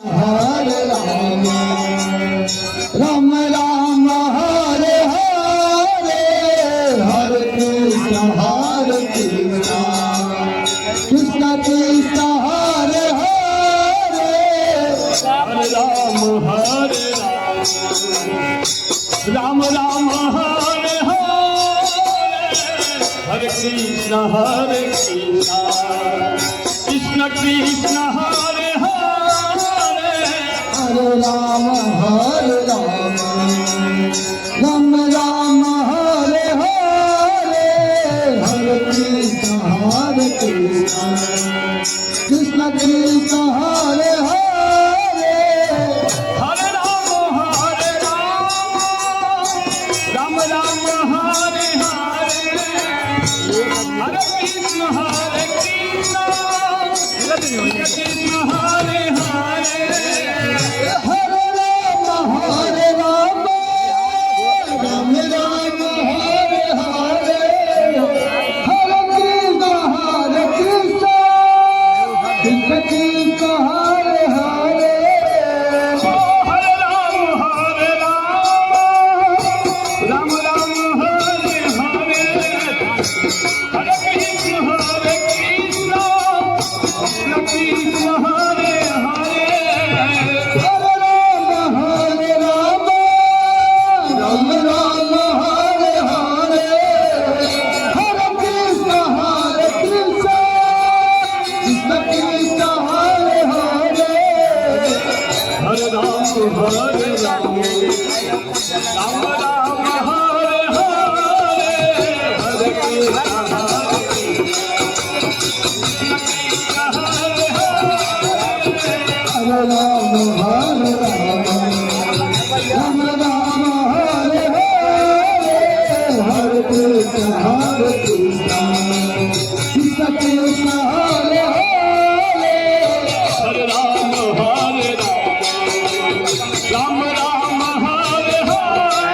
Hare Ram Ram Ram Hare Hare Hare Krishna Krishna Krishna Hare Hare Hare Ram Hare Ram Ram Hare Hare Hare Krishna Krishna Krishna Hare Hare Hare Ram Ram Ram Hare Hare Hare Krishna Krishna Krishna Hare Hare Hare Ram Ram Ram Hare Hare Hare Krishna Krishna Krishna Hare Hare Hare Ram Ram Ram Hare Hare Hare Krishna Krishna Krishna Hare Hare Hare Ram Ram Ram Hare Hare Hare Krishna Krishna Krishna Hare Hare Hare Ram Ram Ram Hare Hare Hare Krishna Krishna Krishna Hare Hare Hare Ram Hare Ram Ram Hare Hare Hare Krishna Hare Ram Hare Hare Hare Krishna Krishna Krishna Hare Hare Hare Ram Ram Hare Hare Hare Krishna Krishna Krishna Hare Hare Hare Ram Ram Ram Hare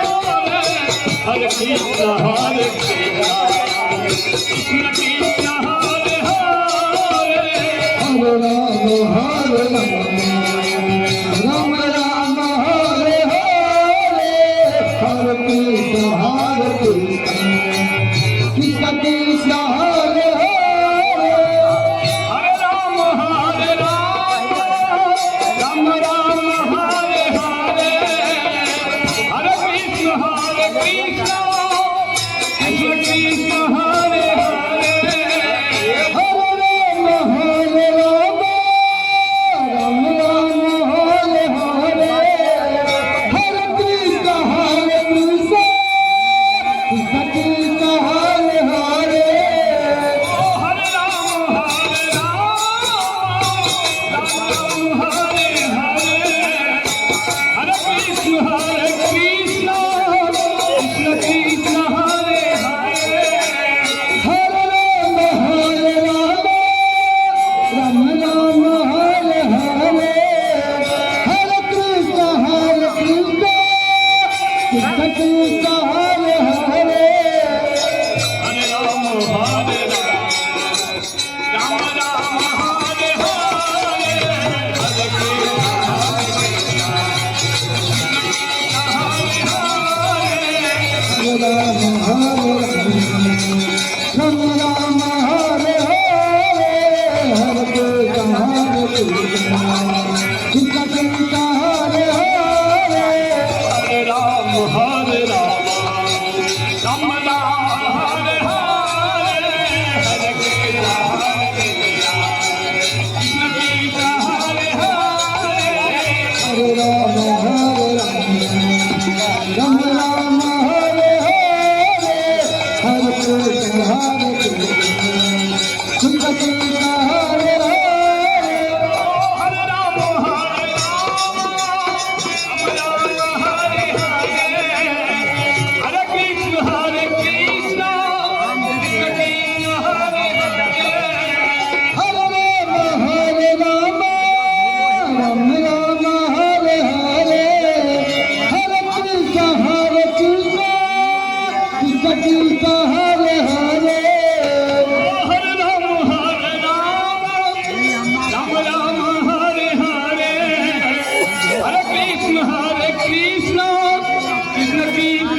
Hare Hare Krishna Krishna Krishna Hare Hare Hare Ram Ram Ram Hare Hare Hare Krishna Krishna Krishna Hare Hare Hare Ram Ram Ram Hare Hare Hare Krishna Krishna Krishna Hare Hare Hare Ram Hare Hare Hare Krishna Krishna Krishna Hare Hare Hare Ram Ram Ram Hare Hare Hare Krishna Krishna Krishna Hare Hare Hare Ram Ram Ram Hare Hare Hare Krishna Ram Ram Hare Hare Hare Krishna Krishna Krishna Hare Hare Hare Ram Ram Hare Hare Hare Krishna Krishna Hare Hare Hare Ram Ram Hare Hare Hare Krishna Krishna Krishna Hare Hare Hare Ram Ram Hare Hare Hare Krishna Krishna Krishna